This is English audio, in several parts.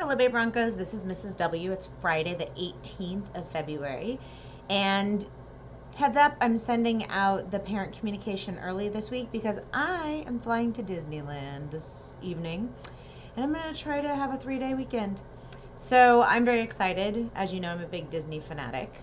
Hello, Bay Broncos. This is Mrs. W. It's Friday, the 18th of February. And heads up, I'm sending out the parent communication early this week because I am flying to Disneyland this evening. And I'm going to try to have a 3-day weekend. So I'm very excited. As you know, I'm a big Disney fanatic.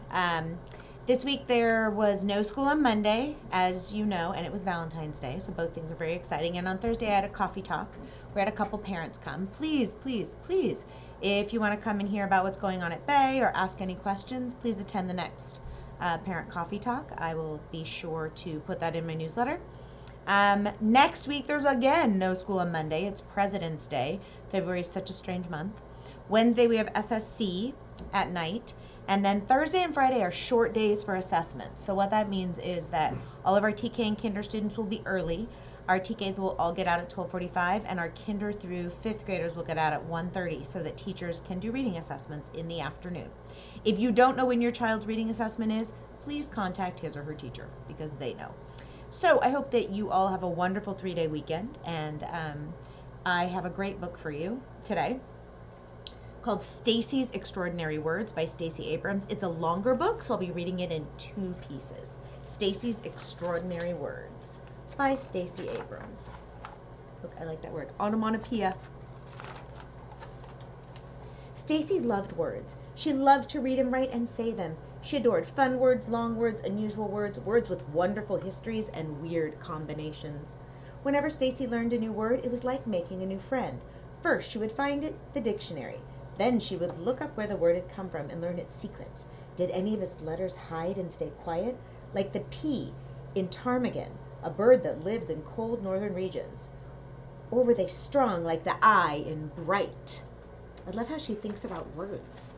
This week there was no school on Monday, as you know, and it was Valentine's Day, so both things are very exciting. And on Thursday I had a coffee talk. We had a couple parents come. Please, please, please, if you want to come and hear about what's going on at Bay or ask any questions, please attend the next parent coffee talk. I will be sure to put that in my newsletter. Next week there's again no school on Monday. It's President's Day. February is such a strange month. Wednesday we have SSC at night. And then Thursday and Friday are short days for assessments. So what that means is that all of our TK and kinder students will be early. Our TKs will all get out at 12:45, and our kinder through 5th graders will get out at 1:30 so that teachers can do reading assessments in the afternoon. If you don't know when your child's reading assessment is, please contact his or her teacher because they know. So I hope that you all have a wonderful 3-day weekend, and I have a great book for you today called Stacey's Extraordinary Words by Stacey Abrams. It's a longer book, so I'll be reading it in 2 pieces. Stacey's Extraordinary Words by Stacey Abrams. Look, I like that word. Onomatopoeia. Stacey loved words. She loved to read and write and say them. She adored fun words, long words, unusual words, words with wonderful histories and weird combinations. Whenever Stacey learned a new word, it was like making a new friend. First, she would find it, the dictionary. Then she would look up where the word had come from and learn its secrets. Did any of its letters hide and stay quiet? Like the P in ptarmigan, a bird that lives in cold northern regions. Or were they strong like the I in bright? I love how she thinks about words.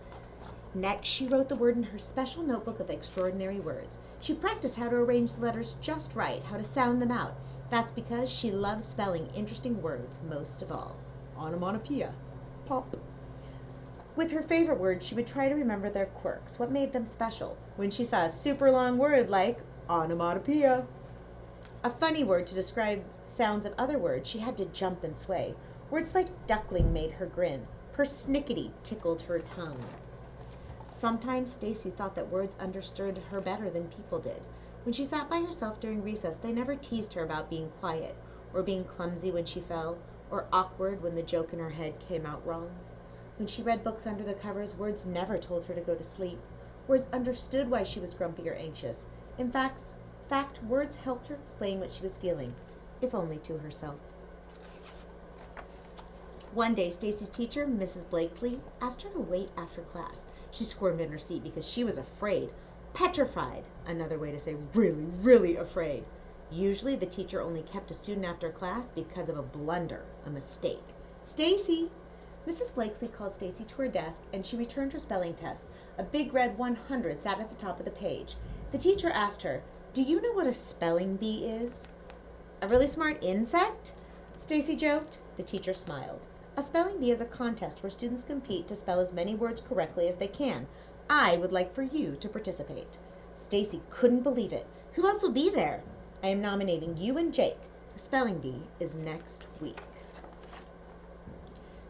Next, she wrote the word in her special notebook of extraordinary words. She practiced how to arrange the letters just right, how to sound them out. That's because she loved spelling interesting words most of all. Onomatopoeia. Pop. With her favorite words, she would try to remember their quirks, what made them special, when she saw a super long word like onomatopoeia. A funny word to describe sounds of other words, she had to jump and sway. Words like duckling made her grin. Persnickety tickled her tongue. Sometimes Stacey thought that words understood her better than people did. When she sat by herself during recess, they never teased her about being quiet, or being clumsy when she fell, or awkward when the joke in her head came out wrong. When she read books under the covers, words never told her to go to sleep. Words understood why she was grumpy or anxious. In fact, words helped her explain what she was feeling, if only to herself. One day, Stacey's teacher, Mrs. Blakely, asked her to wait after class. She squirmed in her seat because she was afraid. Petrified, another way to say really, really afraid. Usually, the teacher only kept a student after class because of a blunder, a mistake. Stacey! Mrs. Blakely called Stacey to her desk, and she returned her spelling test. A big red 100 sat at the top of the page. The teacher asked her, "Do you know what a spelling bee is?" "A really smart insect?" Stacey joked. The teacher smiled. "A spelling bee is a contest where students compete to spell as many words correctly as they can. I would like for you to participate." Stacey couldn't believe it. "Who else will be there?" "I am nominating you and Jake. The spelling bee is next week."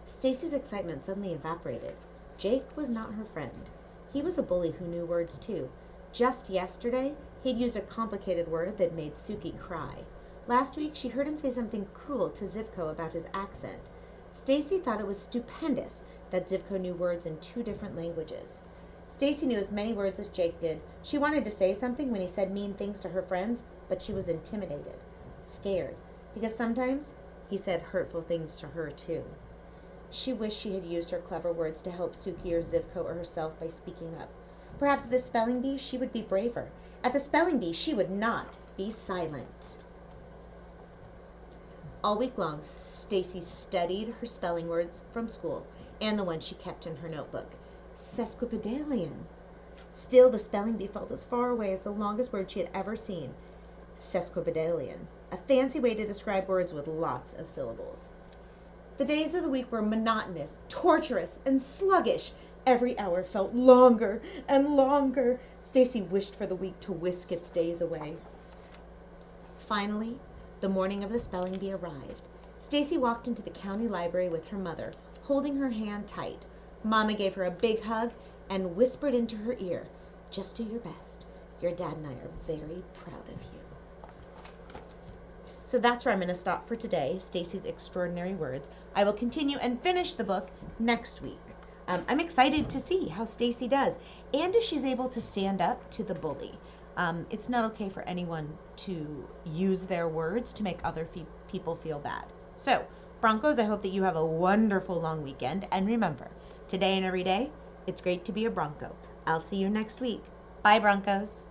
Stacey's excitement suddenly evaporated. Jake was not her friend. He was a bully who knew words too. Just yesterday, he'd used a complicated word that made Suki cry. Last week, she heard him say something cruel to Zivko about his accent. Stacey thought it was stupendous that Zivko knew words in 2 different languages. Stacey knew as many words as Jake did. She wanted to say something when he said mean things to her friends, but she was intimidated, scared, because sometimes he said hurtful things to her too. She wished she had used her clever words to help Suki or Zivko or herself by speaking up. Perhaps at the spelling bee she would be braver. At the spelling bee she would not be silent. All week long, Stacey studied her spelling words from school and the ones she kept in her notebook. Sesquipedalian. Still, the spelling bee felt as far away as the longest word she had ever seen. Sesquipedalian, a fancy way to describe words with lots of syllables. The days of the week were monotonous, torturous, and sluggish. Every hour felt longer and longer. Stacey wished for the week to whisk its days away. Finally, the morning of the spelling bee arrived. Stacey walked into the county library with her mother, holding her hand tight. Mama gave her a big hug and whispered into her ear, "Just do your best. Your dad and I are very proud of you." So that's where I'm going to stop for today, Stacey's Extraordinary Words. I will continue and finish the book next week. I'm excited to see how Stacey does and if she's able to stand up to the bully. It's not okay for anyone to use their words to make other people feel bad. So, Broncos, I hope that you have a wonderful long weekend. And remember, today and every day, it's great to be a Bronco. I'll see you next week. Bye, Broncos.